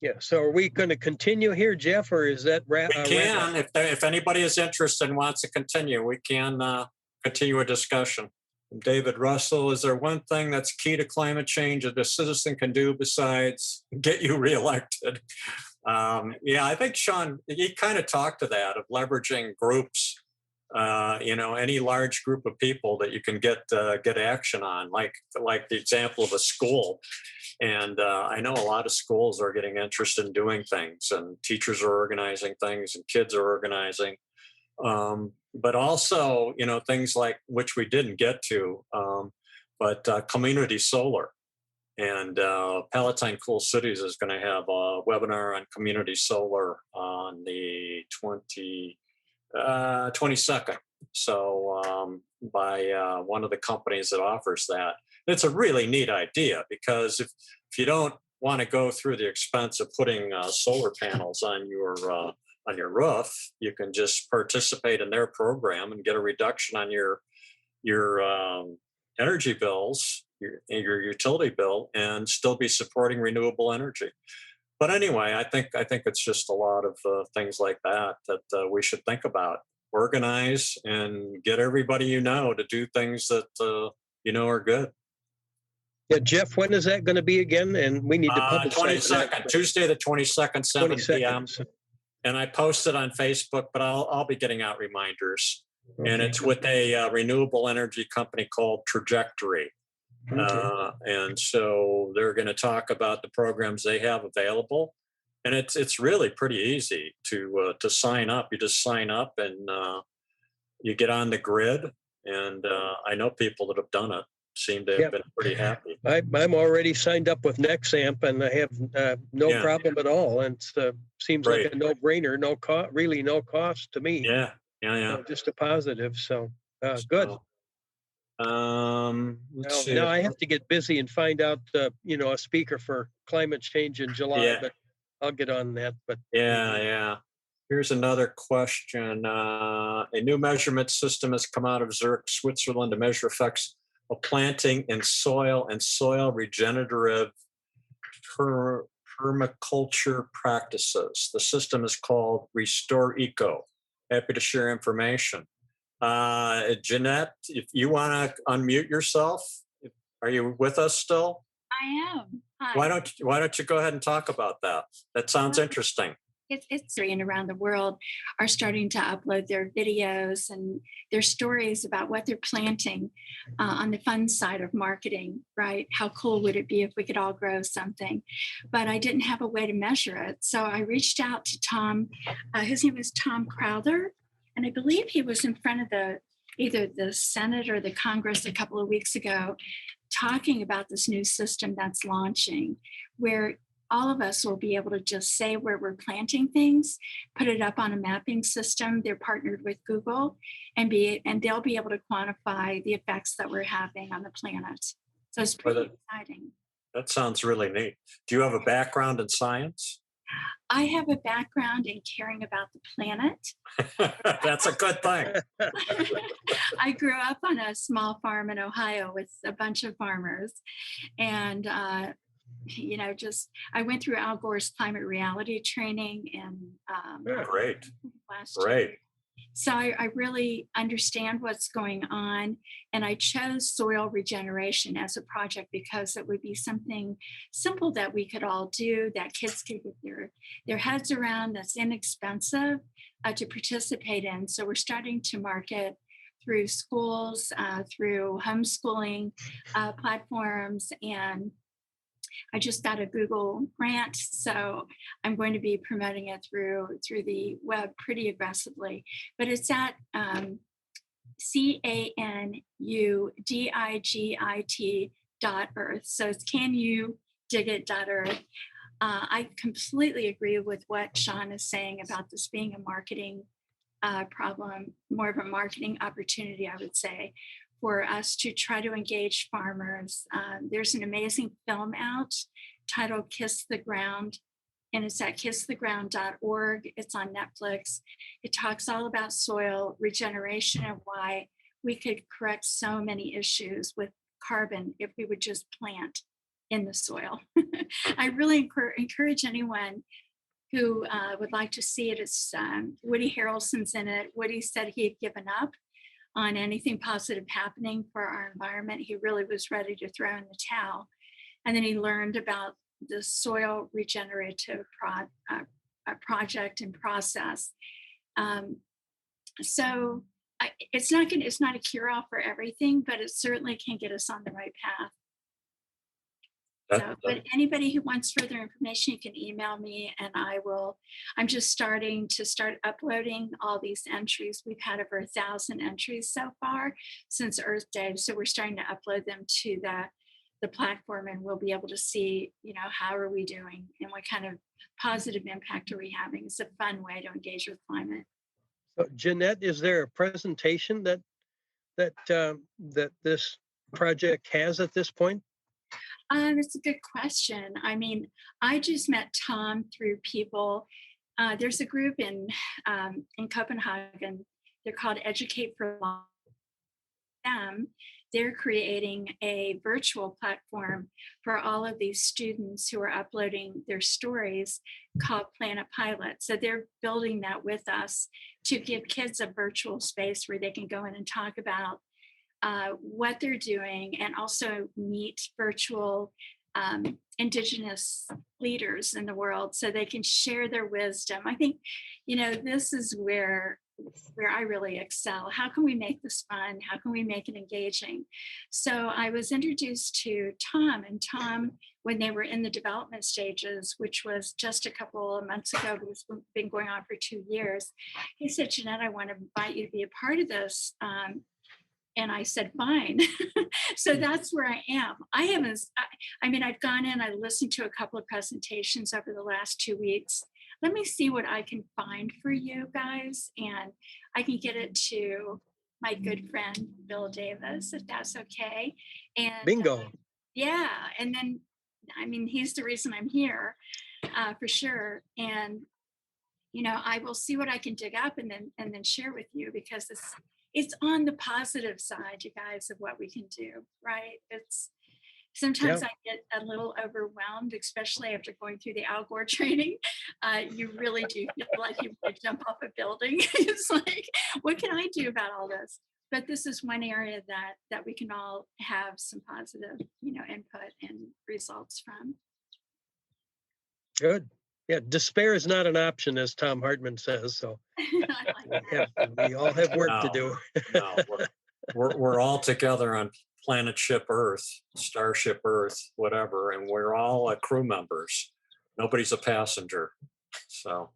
Yeah. So are we going to continue here, Jeff, or is that We can, if anybody is interested and wants to continue, we can continue a discussion. David Russell, is there one thing that's key to climate change that a citizen can do besides get you reelected? Yeah, I think Sean, he kind of talked to that of leveraging groups, any large group of people that you can get action on, like the example of a school. And I know a lot of schools are getting interested in doing things, and teachers are organizing things, and kids are organizing. But also, things like, which we didn't get to, but community solar. And Palatine Cool Cities is going to have a webinar on community solar on the 22nd. So by one of the companies that offers that. It's a really neat idea, because if you don't want to go through the expense of putting solar panels on your roof, you can just participate in their program and get a reduction on your energy bills, your utility bill, and still be supporting renewable energy. But anyway, I think it's just a lot of things like that we should think about. Organize and get everybody to do things that are good. Yeah, Jeff, when is that going to be again? And we need to publicize 22nd, Tuesday the 22nd, 7 p.m. And I posted on Facebook, but I'll be getting out reminders. Okay. And it's with a renewable energy company called Trajectory. Okay. And so they're going to talk about the programs they have available. And it's really pretty easy to sign up. You just sign up and you get on the grid. And I know people that have done it seem to have been pretty happy. I'm already signed up with Nexamp, and I have no problem at all. And it seems like a no-brainer, really no cost to me. Yeah. Just a positive. So good. Let's see. Now I have to get busy and find out, a speaker for climate change in July, but I'll get on that. But yeah. Here's another question. A new measurement system has come out of Zurich, Switzerland, to measure effects of planting in soil and soil regenerative permaculture practices. The system is called Restore Eco. Happy to share information. Jeanette, if you want to unmute yourself, are you with us still? I am. Hi. Why don't you go ahead and talk about that? That sounds interesting. It's and around the world are starting to upload their videos and their stories about what they're planting on the fun side of marketing, right? How cool would it be if we could all grow something? But I didn't have a way to measure it. So I reached out to Tom. His name is Tom Crowther. And I believe he was in front of either the Senate or the Congress a couple of weeks ago talking about this new system that's launching, where all of us will be able to just say where we're planting things, put it up on a mapping system. They're partnered with Google, and they'll be able to quantify the effects that we're having on the planet. So it's pretty exciting. That sounds really neat. Do you have a background in science? I have a background in caring about the planet. That's a good thing. I grew up on a small farm in Ohio with a bunch of farmers. And, I went through Al Gore's climate reality training and Great. last year. So I really understand what's going on. And I chose soil regeneration as a project because it would be something simple that we could all do, that kids could get their heads around, that's inexpensive to participate in. So we're starting to market through schools, through homeschooling platforms, and I just got a Google grant, so I'm going to be promoting it through the web pretty aggressively. But it's at CANUDIGIT.earth. So it's canyouddigit.earth. I completely agree with what Sean is saying about this being a marketing problem, more of a marketing opportunity, I would say, for us to try to engage farmers. There's an amazing film out titled Kiss the Ground, and it's at kisstheground.org. It's on Netflix. It talks all about soil regeneration and why we could correct so many issues with carbon if we would just plant in the soil. I really encourage anyone who would like to see it. It's Woody Harrelson's in it. Woody said he had given up on anything positive happening for our environment. He really was ready to throw in the towel. And then he learned about the soil regenerative project and process. So it's not a cure-all for everything, but it certainly can get us on the right path. So, but anybody who wants further information, you can email me and I'm just starting to uploading all these entries. We've had over 1,000 entries so far since Earth Day. So we're starting to upload them to the platform, and we'll be able to see, how are we doing and what kind of positive impact are we having. It's a fun way to engage with climate. So Jeanette, is there a presentation that this project has at this point? It's a good question. I mean, I just met Tom through people. There's a group in Copenhagen. They're called Educate for Them. They're creating a virtual platform for all of these students who are uploading their stories called Planet Pilot. So they're building that with us to give kids a virtual space where they can go in and talk about what they're doing, and also meet virtual Indigenous leaders in the world so they can share their wisdom. I think, this is where I really excel. How can we make this fun? How can we make it engaging? So I was introduced to Tom, and Tom, when they were in the development stages, which was just a couple of months ago, but it's been going on for 2 years, he said, Jeanette, I want to invite you to be a part of this. And I said, fine. So that's where I am. I've gone in, I listened to a couple of presentations over the last 2 weeks. Let me see what I can find for you guys. And I can get it to my good friend, Bill Davis, if that's okay. And Bingo. Yeah. And then, he's the reason I'm here for sure. And, I will see what I can dig up and then share with you, because it's on the positive side, you guys, of what we can do, right? Sometimes I get a little overwhelmed, especially after going through the Al Gore training. You really do feel like you want to jump off a building. It's like, what can I do about all this? But this is one area that we can all have some positive, input and results from. Good. Yeah, despair is not an option, as Tom Hartman says. So we all have work to do. No, we're all together on planet ship Earth, starship Earth, whatever, and we're all crew members. Nobody's a passenger. So